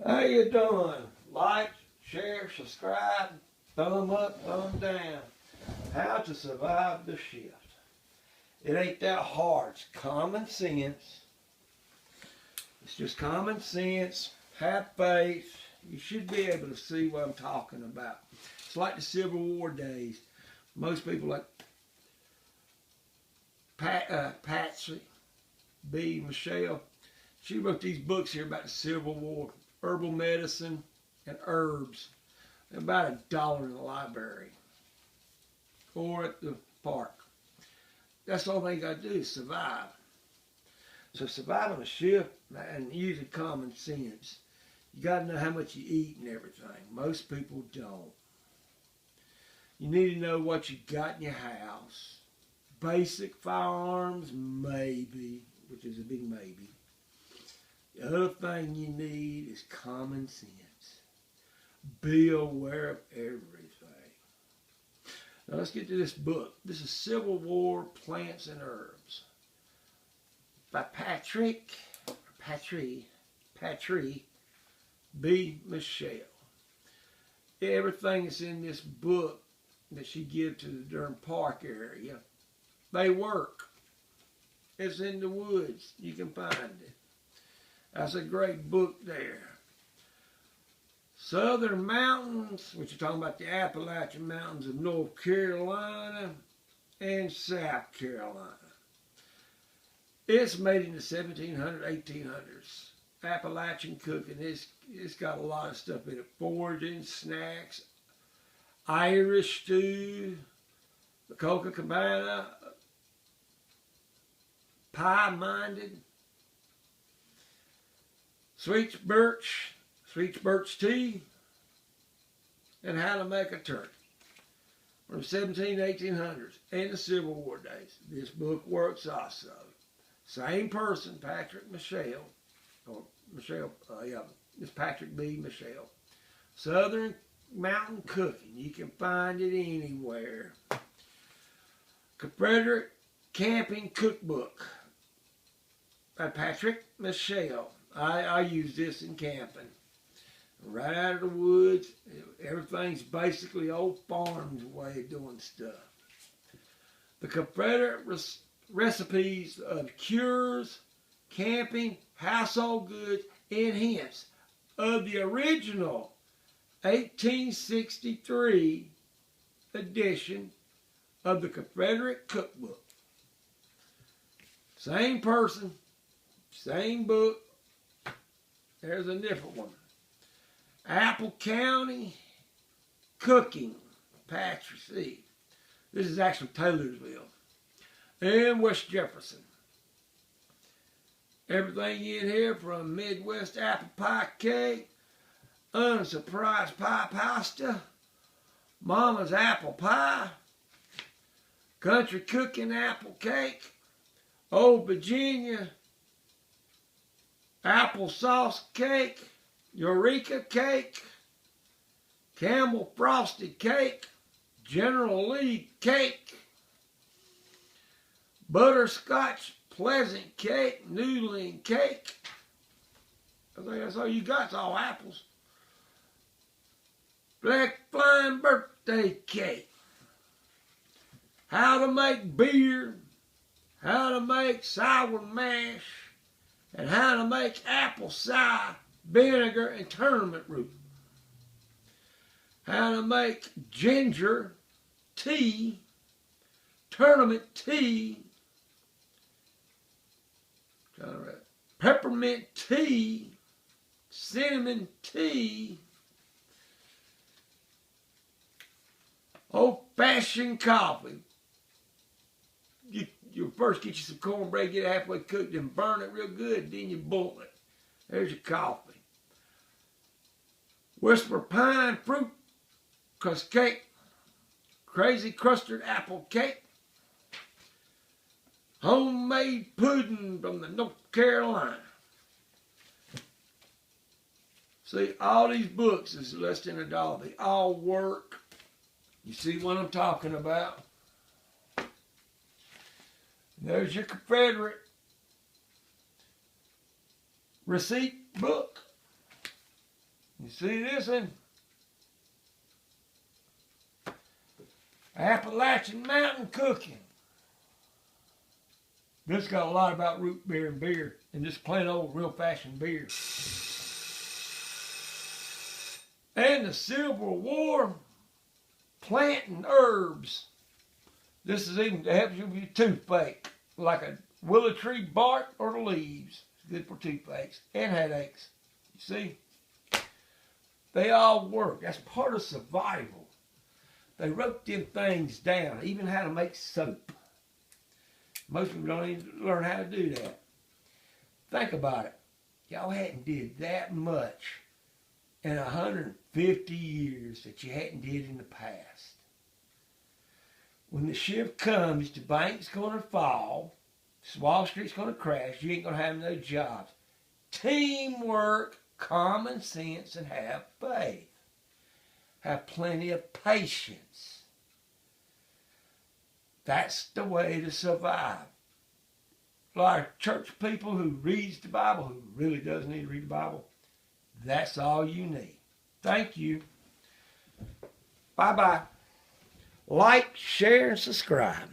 How you doing? Like, share, subscribe, thumb up, thumb down. How to survive the shift. It ain't that hard. It's common sense. It's just common sense. Have faith. You should be able to see what I'm talking about. It's like the Civil War days. Most people like Patsy B. Michelle. She wrote these books here about the Civil War, herbal medicine and herbs. They're about $1 in the library or at the park. That's the only thing you got to do is survive. So surviving a shift and using common sense. You got to know how much you eat and everything. Most people don't. You need to know what you got in your house. Basic firearms, maybe, which is a big maybe. The other thing you need is common sense. Be aware of everything. Now let's get to this book. This is Civil War Plants and Herbs by Patry B. Michelle. Everything that's in this book that she gives to the Durham Park area, they work. It's in the woods. You can find it. That's a great book there. Southern Mountains, which you're talking about the Appalachian Mountains of North Carolina and South Carolina. It's made in the 1700s, 1800s. Appalachian cooking. It's got a lot of stuff in it. Foraging, snacks, Irish stew, the Coca Cabana, pie-minded, sweet birch tea, and how to make a turkey. From the 1800s and the Civil War days. This book works also. Same person, Patrick Michelle, or Michelle, it's Patrick B. Michelle. Southern Mountain Cooking. You can find it anywhere. Confederate Camping Cookbook by Patrick Michelle. I use this in camping. Right out of the woods. Everything's basically old farm's way of doing stuff. The Confederate recipes of cures, camping, household goods, and hints of the original 1863 edition of the Confederate Cookbook. Same person, same book. There's a different one. Apple County Cooking, Patrick C. This is actually Taylorsville and West Jefferson. Everything in here from Midwest apple pie cake, unsurprised pie pasta, Mama's apple pie, country cooking apple cake, Old Virginia apple sauce cake, Eureka cake, Campbell frosted cake, General Lee cake, butterscotch pleasant cake, noodling cake. I think that's all you got. It's all apples. Black flying birthday cake. How to make beer, how to make sour mash, and how to make apple cider vinegar and tournament root. How to make ginger tea, tournament tea, peppermint tea, cinnamon tea, old-fashioned coffee. You first get you some cornbread, get it halfway cooked, then burn it real good, then you boil it. There's your coffee. Whisper pine fruit crust cake, crazy custard apple cake, homemade pudding from the North Carolina. See, all these books is less than $1. They all work. You see what I'm talking about? There's your Confederate receipt book. You see this one? Appalachian Mountain Cooking. This got a lot about root beer and beer, and just plain old real fashioned beer. And the Civil War Planting Herbs. This is even to help you with your toothache, like a willow tree bark or the leaves. It's good for toothaches and headaches. You see? They all work. That's part of survival. They wrote them things down, even how to make soap. Most people don't even learn how to do that. Think about it. Y'all hadn't did that much in 150 years that you hadn't did in the past. When the shift comes, the bank's going to fall, Wall Street's going to crash, you ain't going to have no jobs. Teamwork, common sense, and have faith. Have plenty of patience. That's the way to survive. A lot of church people who reads the Bible, who really does need to read the Bible, that's all you need. Thank you. Bye-bye. Like, share, and subscribe.